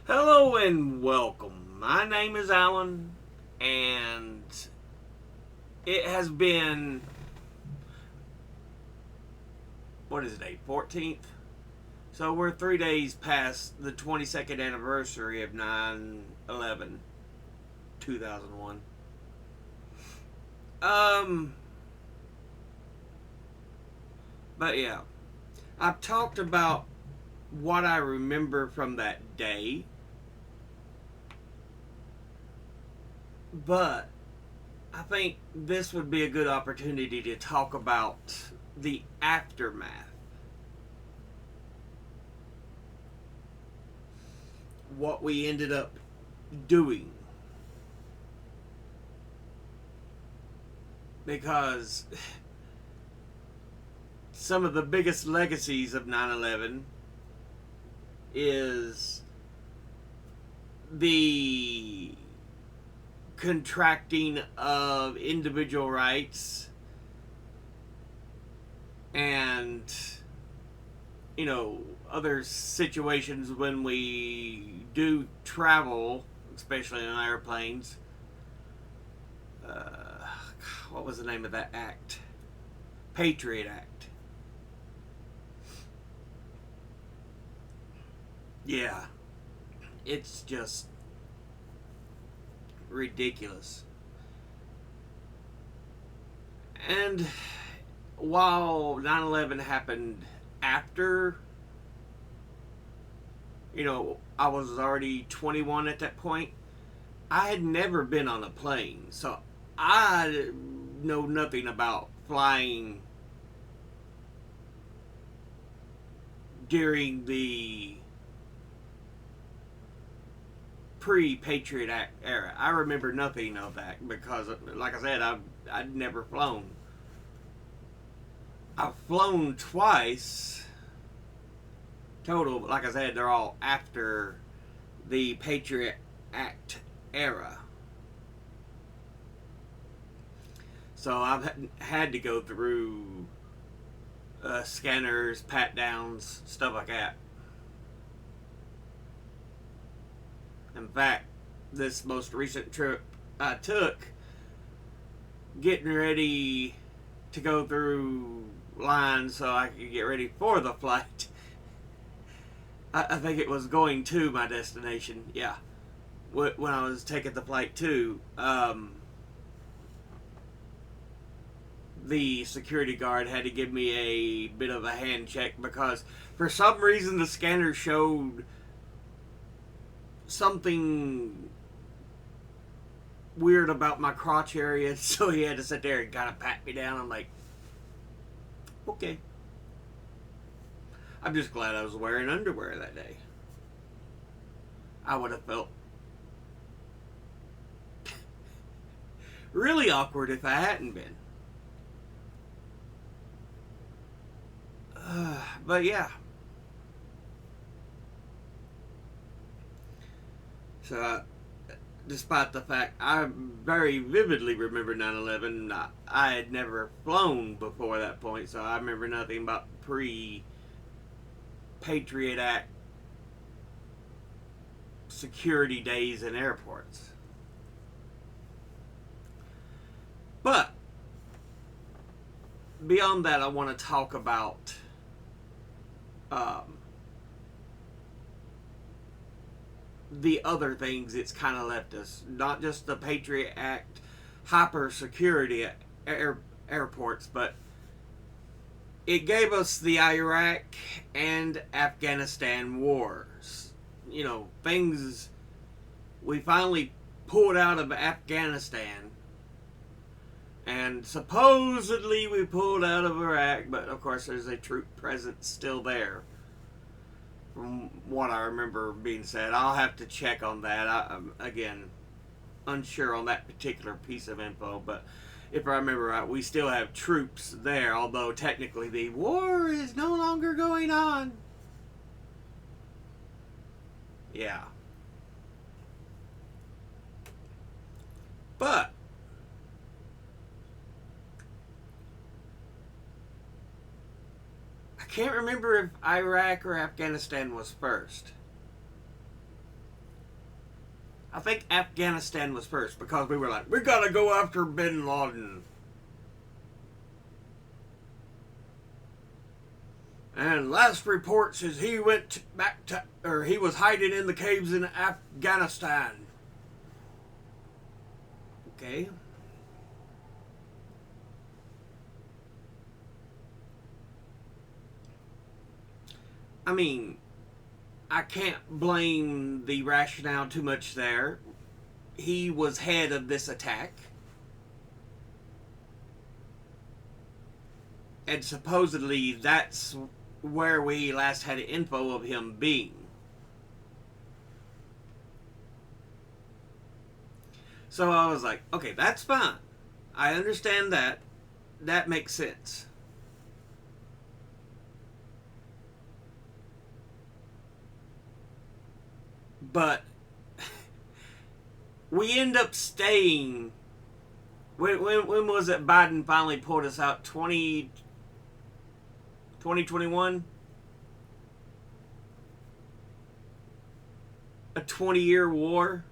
Hello and welcome. My name is Alan, and it has been, what is it, today? 14th? So we're 3 days past the 22nd anniversary of 9/11, 2001. Um, but yeah, I've talked about what I remember from that day, but I think this would be a good opportunity to talk about the aftermath. What we ended up doing. Because some of the biggest legacies of 9/11 is the contracting of individual rights and other situations when we do travel, especially on airplanes. uh, what was the name of that act? Patriot Act. Yeah, it's just ridiculous. And while 9/11 happened after, I was already 21 at that point, I had never been on a plane. So I know nothing about flying during the pre-Patriot Act era. I remember nothing of that because, like I said, I'd never flown. I've flown twice total, but like I said, they're all after the Patriot Act era. So I've had to go through scanners, pat downs, stuff like that. In fact, this most recent trip I took, getting ready to go through lines so I could get ready for the flight. I think it was going to my destination. Yeah, when I was taking the flight to, the security guard had to give me a bit of a hand check because for some reason the scanner showed something weird about my crotch area, so he had to sit there and kind of pat me down. I'm like, okay. I'm just glad I was wearing underwear that day. I would have felt really awkward if I hadn't been. But yeah. So, despite the fact I very vividly remember 9/11, I had never flown before that point, so I remember nothing about pre Patriot Act security days in airports. But beyond that, I want to talk about um, the other things it's kind of left us. Not just the Patriot Act hyper security at airports, but it gave us the Iraq and Afghanistan wars. Things we finally pulled out of Afghanistan, and supposedly we pulled out of Iraq, but of course there's a troop presence still there. From what I remember being said, I'll have to check on that. I'm again unsure on that particular piece of info, but if I remember right, we still have troops there, although technically the war is no longer going on. Yeah. But I can't remember if Iraq or Afghanistan was first. I think Afghanistan was first because we were like, we gotta go after Bin Laden. And last report says he went back to, or he was hiding in the caves in Afghanistan. Okay. I mean, I can't blame the rationale too much there. He was head of this attack. And supposedly that's where we last had info of him being. So I was like, okay, that's fine. I understand that. That makes sense. But we end up staying. When was it Biden finally pulled us out? 2021? A 20-year war?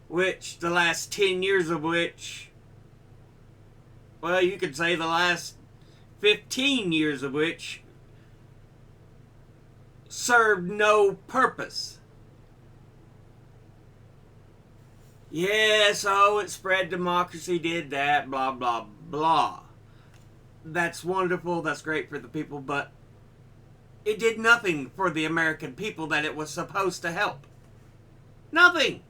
Which, the last 10 years of which, well, you could say the last 15 years of which served no purpose. Yes, oh, it spread democracy, did that, blah, blah, blah. That's wonderful, that's great for the people, but it did nothing for the American people that it was supposed to help. Nothing.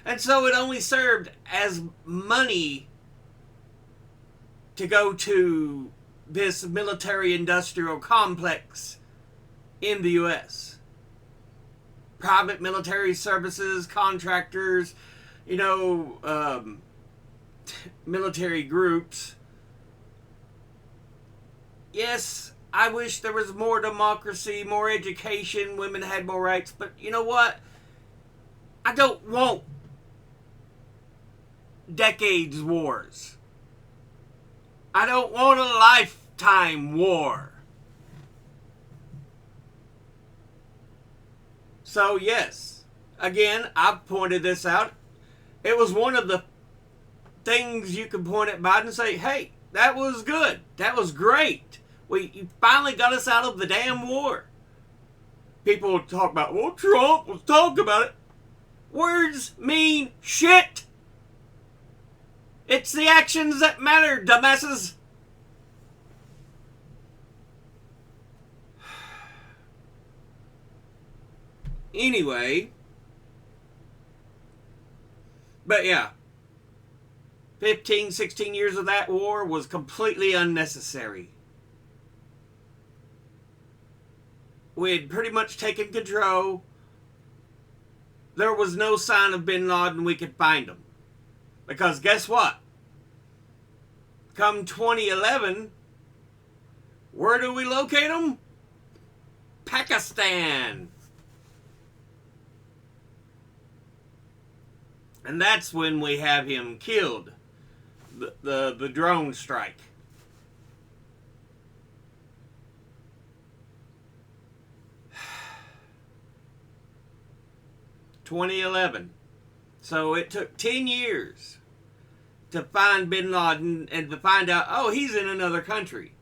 And so it only served as money to go to this military-industrial complex in the U.S. Private military services, contractors, military groups. Yes, I wish there was more democracy, more education, women had more rights, but you know what? I don't want decades wars. I don't want a lifetime war. So yes, again, I've pointed this out. It was one of the things you can point at Biden and say, hey, that was good. That was great. You finally got us out of the damn war. People talk about, well, Trump was talking about it. Words mean shit. It's the actions that matter, dumbasses. Anyway, but yeah, 15, 16 years of that war was completely unnecessary. We had pretty much taken control. There was no sign of Bin Laden we could find him. Because guess what? Come 2011, where do we locate him? Pakistan. And that's when we have him killed. The drone strike. (2011). So it took 10 years to find Bin Laden and to find out, oh, he's in another country.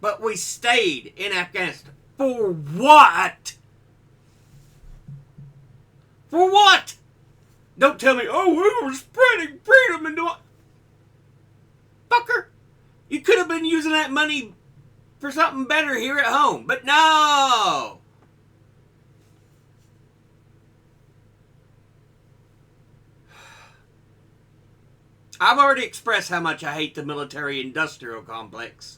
But we stayed in Afghanistan. For what? For what? Don't tell me, oh, we were spreading freedom into what? Fucker. You could have been using that money for something better here at home. But no. I've already expressed how much I hate the military-industrial complex.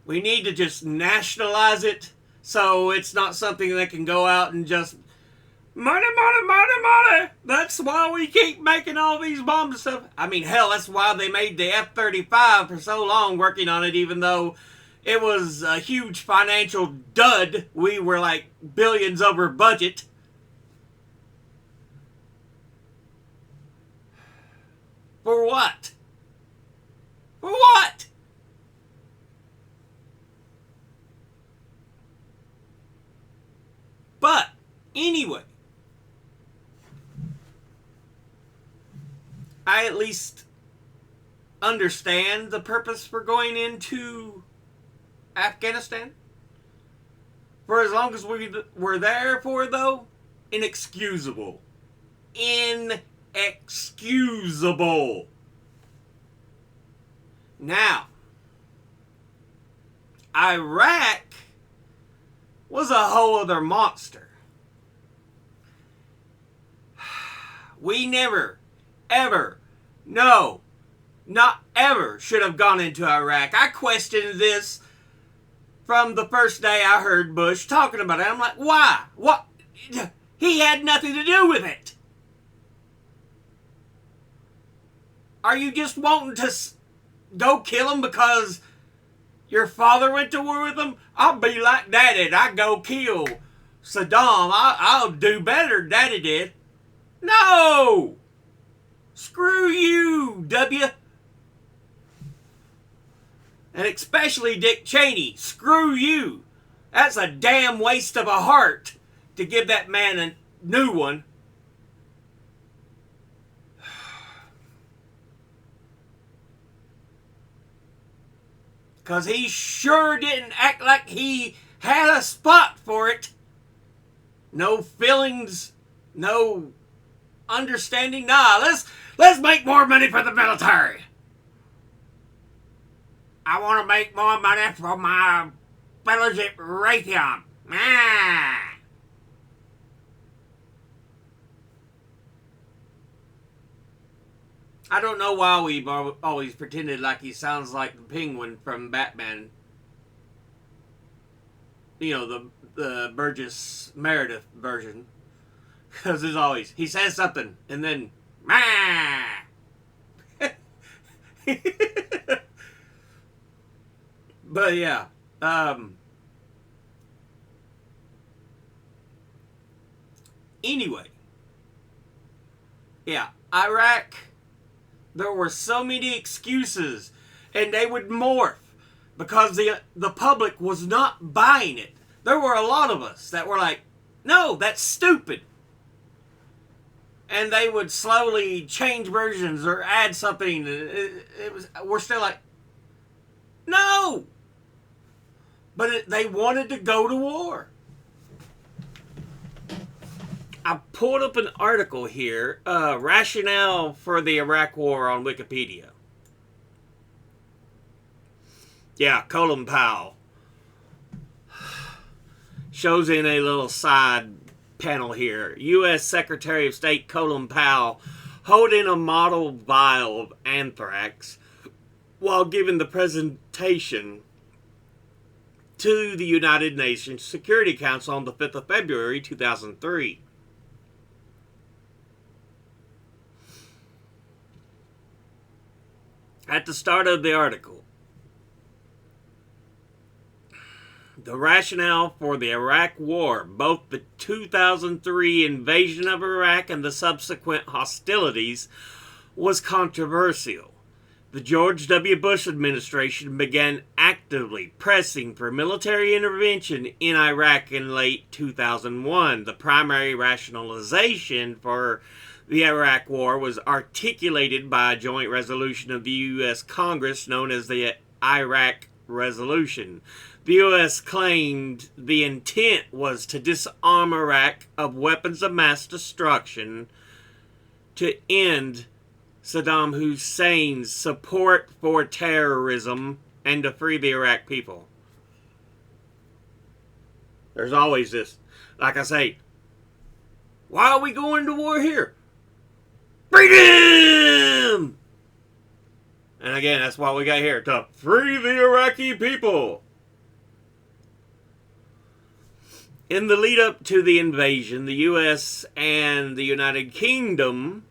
We need to just nationalize it so it's not something that can go out and just money, money, money, money. That's why we keep making all these bombs and stuff. I mean, hell, that's why they made the F-35 for so long working on it, even though it was a huge financial dud. We were like billions over budget. For what? For what? Anyway, I at least understand the purpose for going into Afghanistan. For as long as we were there for, though, inexcusable. Inexcusable. Now, Iraq was a whole other monster. We never, ever, no, not ever should have gone into Iraq. I questioned this from the first day I heard Bush talking about it. I'm like, why? What? He had nothing to do with it. Are you just wanting to go kill him because your father went to war with him? I'll be like Daddy. I go kill Saddam. I'll do better than Daddy did. No! Screw you, W. And especially Dick Cheney. Screw you. That's a damn waste of a heart to give that man a new one. Because he sure didn't act like he had a spot for it. No feelings, no understanding. Nah, let's make more money for the military. I want to make more money for my fellowship Raytheon. Ah. I don't know why we've always pretended like he sounds like the Penguin from Batman. You know, the Burgess Meredith version. Because there's always, he says something, and then, mah! But yeah, anyway, yeah, Iraq, there were so many excuses, and they would morph because the public was not buying it. There were a lot of us that were like, no, that's stupid. And they would slowly change versions or add something. We're still like, no! But they wanted to go to war. I pulled up an article here, rationale for the Iraq War on Wikipedia. Yeah, Colin Powell. Shows in a little side panel here. U.S. Secretary of State Colin Powell holding a model vial of anthrax while giving the presentation to the United Nations Security Council on the 5th of February 2003. At the start of the article, the rationale for the Iraq War, both the 2003 invasion of Iraq and the subsequent hostilities, was controversial. The George W. Bush administration began actively pressing for military intervention in Iraq in late 2001. The primary rationalization for the Iraq War was articulated by a joint resolution of the U.S. Congress known as the Iraq Resolution. The U.S. claimed the intent was to disarm Iraq of weapons of mass destruction, to end Saddam Hussein's support for terrorism, and to free the Iraq people. There's always this, like I say, why are we going to war here? Freedom! And again, that's why we got here, to free the Iraqi people. In the lead up to the invasion, the U.S. and the United Kingdom,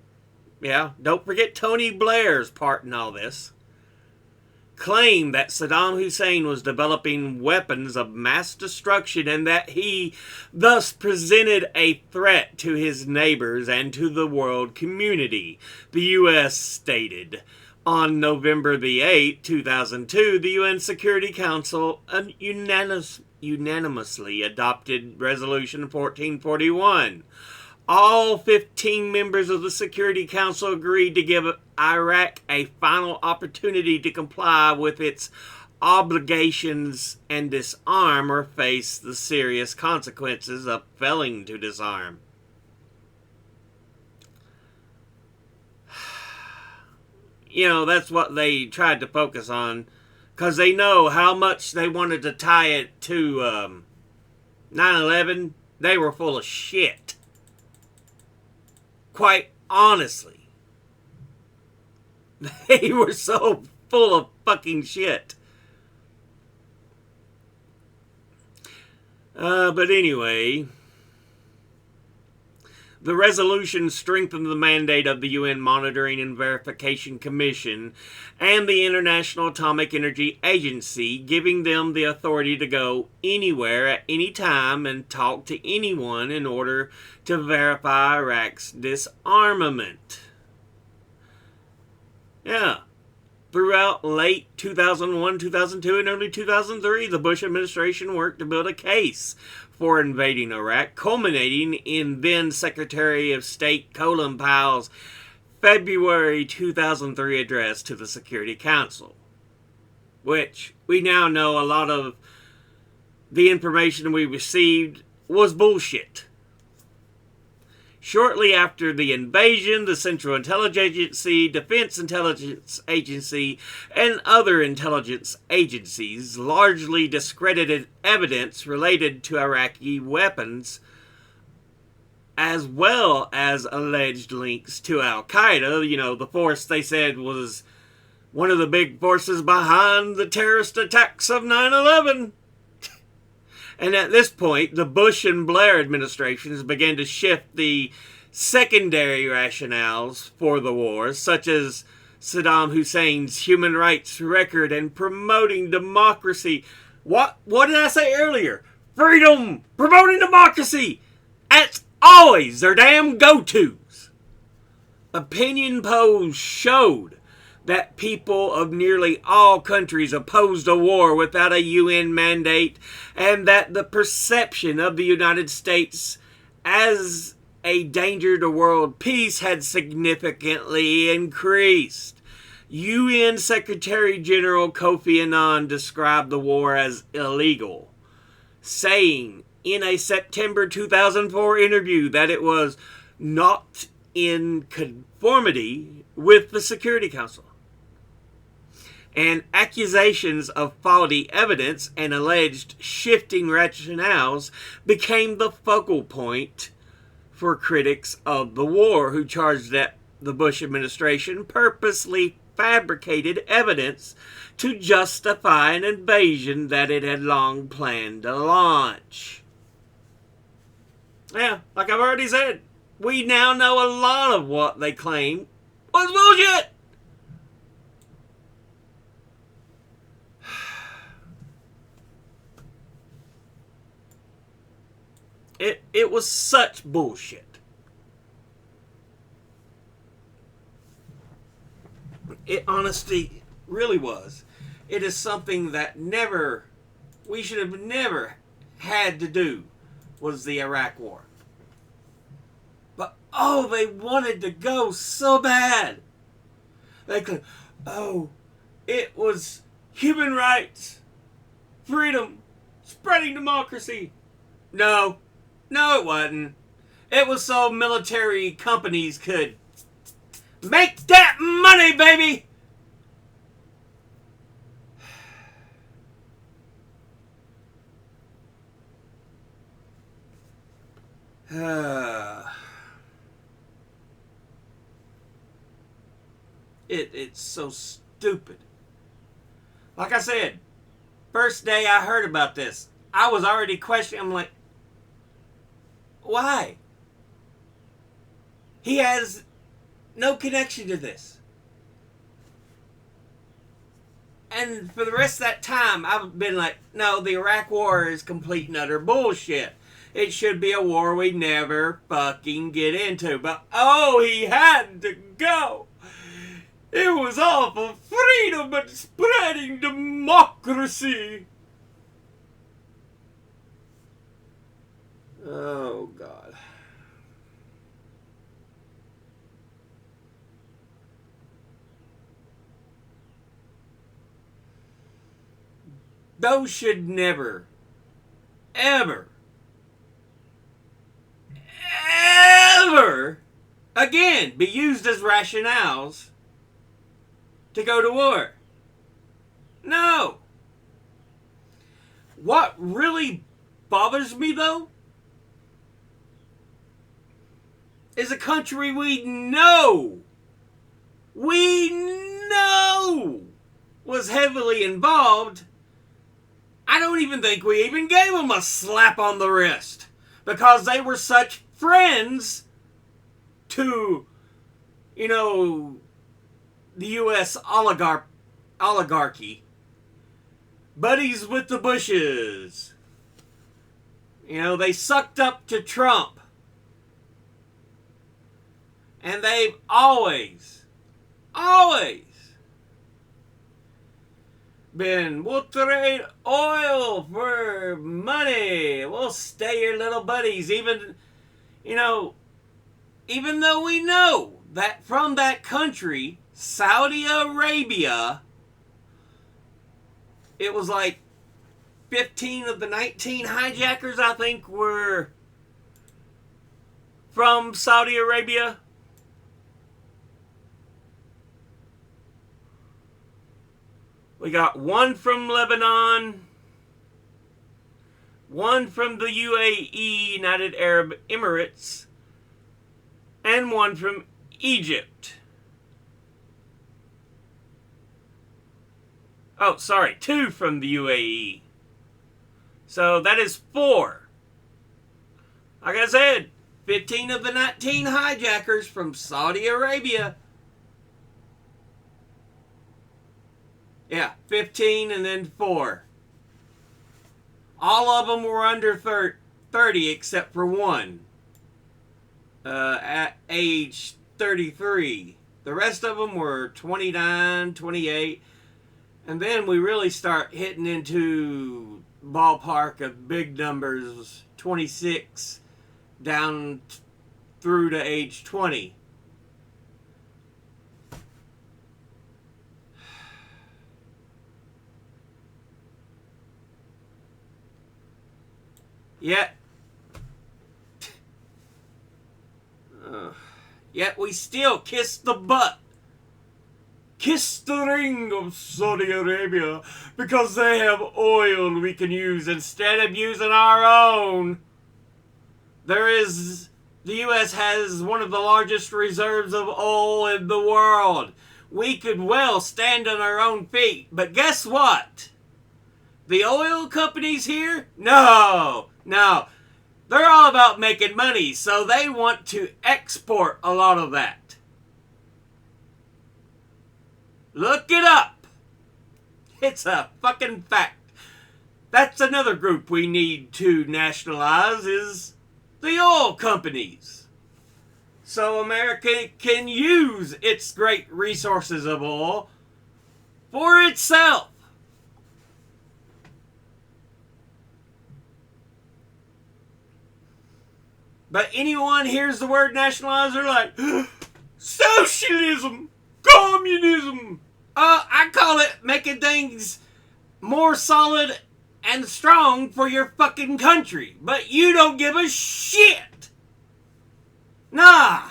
yeah, don't forget Tony Blair's part in all this, claimed that Saddam Hussein was developing weapons of mass destruction and that he thus presented a threat to his neighbors and to the world community. The U.S. stated, On November the 8th, 2002, the UN Security Council unanimously adopted Resolution 1441. All 15 members of the Security Council agreed to give Iraq a final opportunity to comply with its obligations and disarm or face the serious consequences of failing to disarm. You know, that's what they tried to focus on, because they know how much they wanted to tie it to 9/11. They were full of shit. Quite honestly. They were so full of fucking shit. But anyway, the resolution strengthened the mandate of the UN Monitoring and Verification Commission and the International Atomic Energy Agency, giving them the authority to go anywhere at any time and talk to anyone in order to verify Iraq's disarmament. Yeah. Throughout late 2001, 2002, and early 2003, the Bush administration worked to build a case for invading Iraq, culminating in then Secretary of State Colin Powell's February 2003 address to the Security Council, which we now know a lot of the information we received was bullshit. Shortly after the invasion, the Central Intelligence Agency, Defense Intelligence Agency, and other intelligence agencies largely discredited evidence related to Iraqi weapons, as well as alleged links to Al-Qaeda, you know, the force they said was one of the big forces behind the terrorist attacks of 9/11. And at this point, the Bush and Blair administrations began to shift the secondary rationales for the war, such as Saddam Hussein's human rights record and promoting democracy. What did I say earlier? Freedom! Promoting democracy! That's always their damn go-tos. Opinion polls showed that people of nearly all countries opposed a war without a UN mandate, and that the perception of the United States as a danger to world peace had significantly increased. UN Secretary General Kofi Annan described the war as illegal, saying in a September 2004 interview that it was not in conformity with the Security Council. And accusations of faulty evidence and alleged shifting rationales became the focal point for critics of the war, who charged that the Bush administration purposely fabricated evidence to justify an invasion that it had long planned to launch. Yeah, like I've already said, we now know a lot of what they claim was bullshit. It was such bullshit. It honestly really was. It is something that we should have never had to do, was the Iraq War. But they wanted to go so bad. They could, it was human rights, freedom, spreading democracy. No, it wasn't. It was so military companies could make that money, baby! It's so stupid. Like I said, first day I heard about this, I was already questioning. I'm like, why? He has no connection to this. And for the rest of that time, I've been like, no, the Iraq War is complete and utter bullshit. It should be a war we never fucking get into. But, he had to go. It was all for freedom and spreading democracy. Oh, God. Those should never, ever, ever again be used as rationales to go to war. No. What really bothers me, though, is a country we know was heavily involved. I don't even think we even gave them a slap on the wrist because they were such friends to, the U.S. oligarchy. Buddies with the Bushes. They sucked up to Trump. And they've always been, we'll trade oil for money. We'll stay your little buddies. Even though we know that from that country, Saudi Arabia, it was like 15 of the 19 hijackers, I think, were from Saudi Arabia. We got one from Lebanon, one from the UAE, United Arab Emirates, and one from Egypt. Oh, sorry, 2 from the UAE. So that is 4. Like I said, 15 of the 19 hijackers from Saudi Arabia. Yeah, 15 and then 4. All of them were under 30 except for one. At age 33. The rest of them were 29, 28. And then we really start hitting into ballpark of big numbers, 26 down through to age 20. Yet we still kiss the butt. Kiss the ring of Saudi Arabia because they have oil we can use instead of using our own. The U.S. has one of the largest reserves of oil in the world. We could well stand on our own feet, but guess what? The oil companies here? No. They're all about making money, so they want to export a lot of that. Look it up. It's a fucking fact. That's another group we need to nationalize is the oil companies. So America can use its great resources of oil for itself. But anyone hears the word nationalize, they're like, socialism, communism. I call it making things more solid and strong for your fucking country. But you don't give a shit. Nah.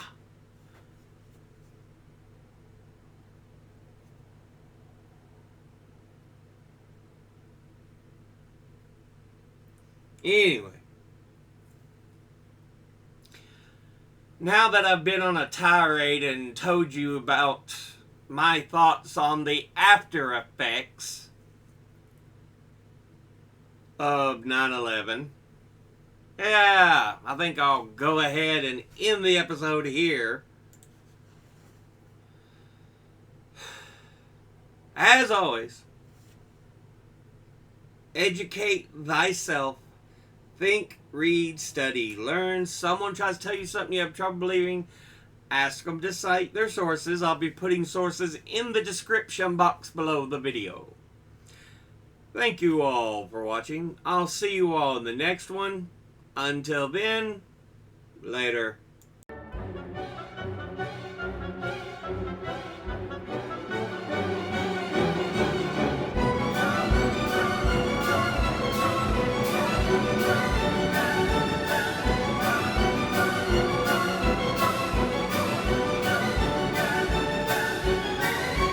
Anyway. Now that I've been on a tirade and told you about my thoughts on the after effects of 9/11, I think I'll go ahead and end the episode here. As always, educate thyself. Think, read, study, learn. Someone tries to tell you something you have trouble believing. Ask them to cite their sources. I'll be putting sources in the description box below the video. Thank you all for watching. I'll see you all in the next one. Until then, later.